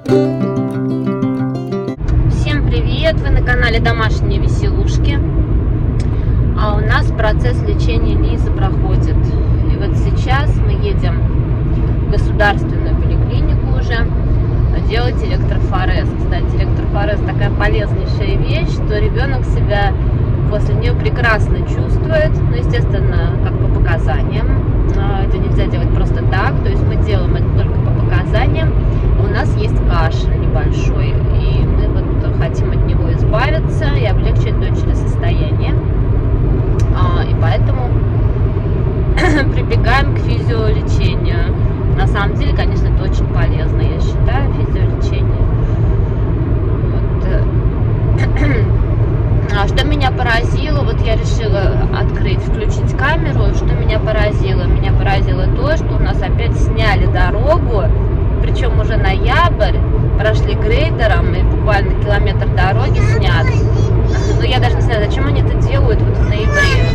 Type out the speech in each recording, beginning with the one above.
Всем привет! Вы на канале Домашние Веселушки. А у нас процесс лечения Лизы проходит. И вот сейчас мы едем в государственную поликлинику уже делать электрофорез. Кстати, электрофорез такая полезнейшая вещь, что ребенок себя после нее прекрасно чувствует. Ну, естественно, как по показаниям. Это нельзя делать просто так. То есть мы делаем это только по показаниям. У нас есть кашель небольшой, и мы вот хотим от него избавиться и облегчить дочери состояние. И поэтому прибегаем к физиолечению. На самом деле, конечно, это очень полезно, я считаю, физиолечение. Вот. Что меня поразило, вот я решила включить камеру. Что меня поразило? Меня поразило то, что у нас опять сняли дорогу, причем уже ноябрь, прошли грейдером, и буквально километр дороги снят. Но я даже не знаю, зачем они это делают вот в ноябре.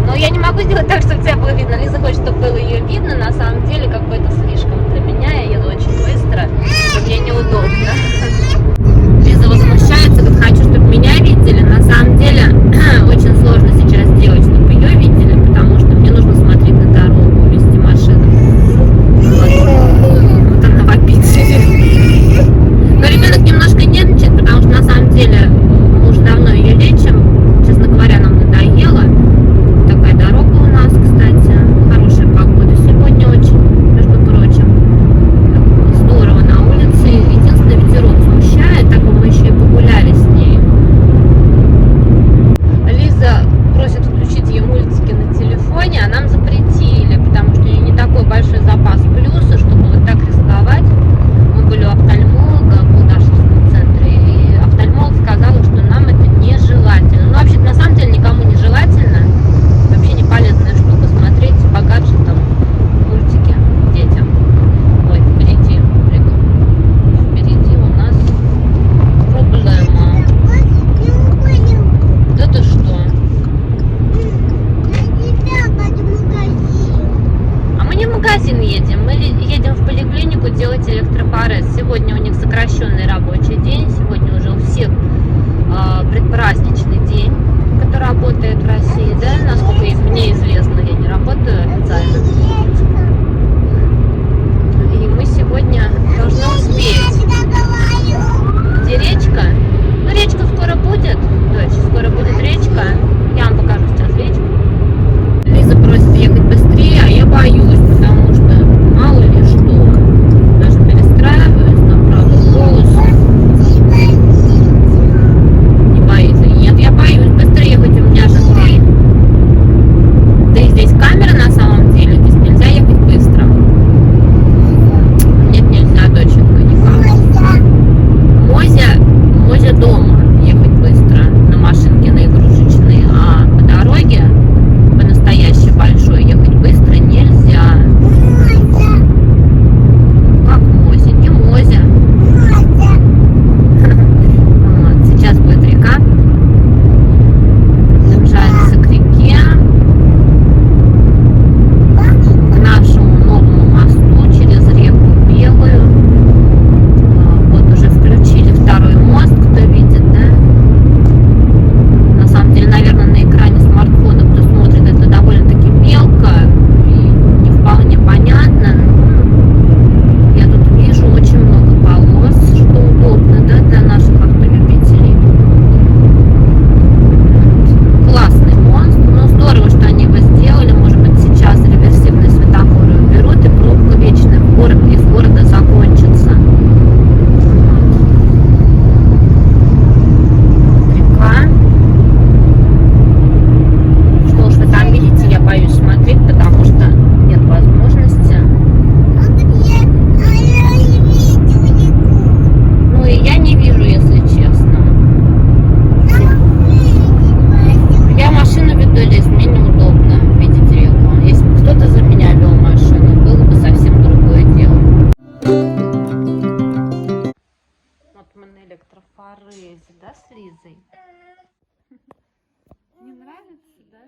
Но я не могу сделать так, чтобы тебя было видно. Лиза хочет, чтобы было ее видно. На самом деле, как бы это слишком для меня. Я еду очень быстро, и мне неудобно. Лиза возмущается, говорит, хочу, чтобы меня видели. На самом деле, очень сложно сейчас сделать, чтобы ее видели, потому что мне нужно смотреть на дорогу, вести машину. Вот она вопит. Но ребенок немножко нервничает, потому что на самом деле мы уже давно ее лечим. Честно говоря, нам надоело. Такая дорога у нас, кстати. Хорошая погода сегодня очень, между прочим. Здорово на улице. Единственное, ветерок смущает, так бы мы еще и погуляли с ней. Лиза просит включить ей мультики на телефоне, а нам запретили, потому что у нее не такой большой запас плюса, чтобы вот так рисковать. Мы были у офтальмолога в Булдашевском центре, и офтальмолог сказала, что нам это нежелательно. Ну, вообще-то, на самом деле, никому не желательно. Вообще не полезная штука смотреть по гаджетам мультики детям. Ой, впереди у нас проблема. Да ты что? А мы не в магазин едем, мы едем в поликлинику делать электрофорез. Сегодня у них сокращенный рабочий день, сегодня уже у всех предпраздничный день, который работает в России, да, насколько мне известно, я не работаю официально. И мы сегодня должны успеть. Где речка? Ну, речка скоро будет, дочь, скоро будет речка. Я вам покажу сейчас речку. Лиза просит ехать быстрее, а я боюсь, потому что мало ли что. Даже перестраиваюсь на правую полосу. Не боится? Нет, я боюсь быстрее ехать, у меня же три. Да и здесь камера на самом деле, здесь нельзя ехать быстро. Нет, нельзя, доченька, никак. Мозя дома ехать быстро на машинке на игрушечной, а по дороге по настоящей большой ехать быстро нельзя. Как Мозя? Не Мозя. Вот, сейчас будет река. Приближается к реке. К нашему новому мосту через реку Белую. Вот уже включили второй мост, кто видит, да? На самом деле, наверное, на экране смартфона, кто смотрит, это довольно-таки мелко и не вполне понятно. Но я тут вижу очень много полос, что удобно, да, для наших автолюбителей. Классный мост. Ну, здорово, что они его сделали. Может быть, сейчас реверсивные светофоры уберут, и пробка вечная из города закончится. Река. Что уж вы там видите, я боюсь смотреть, потому что нет возможности. Ну и я не вижу, если честно. Я машину веду, Лиз, мне неудобно видеть реку. Если бы кто-то за меня вел машину, было бы совсем другое дело. Вот мы на электрофорезе, да, с Лизой? Не нравится, да?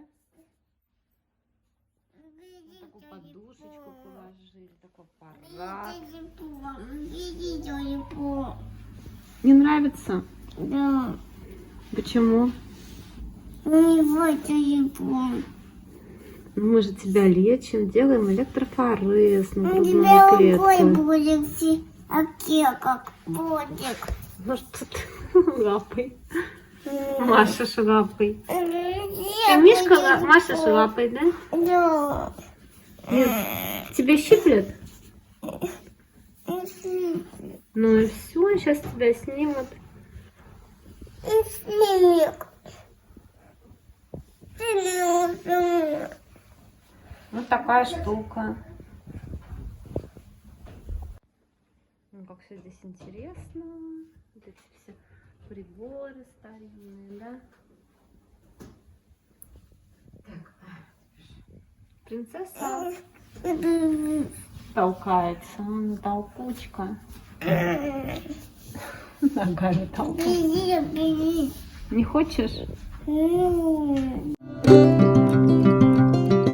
Вот так подушечку положили. Такой парад. Не нравится? Да. Почему? Не Мы же тебя лечим, делаем электрофорез на у грудную тебя рукой клетку. будет как ботик. Ну что ты лапой? Машешь лапой. Ты Мишка машешь лапой, да? Да. Нет, тебя щиплет? Ну и все, сейчас тебя снимут. Снег. Вот такая штука. Ну, как все здесь интересно. Вот эти все приборы старинные, да? Так, принцесса толкается. Толкучка. Ногами толкает. Не хочешь?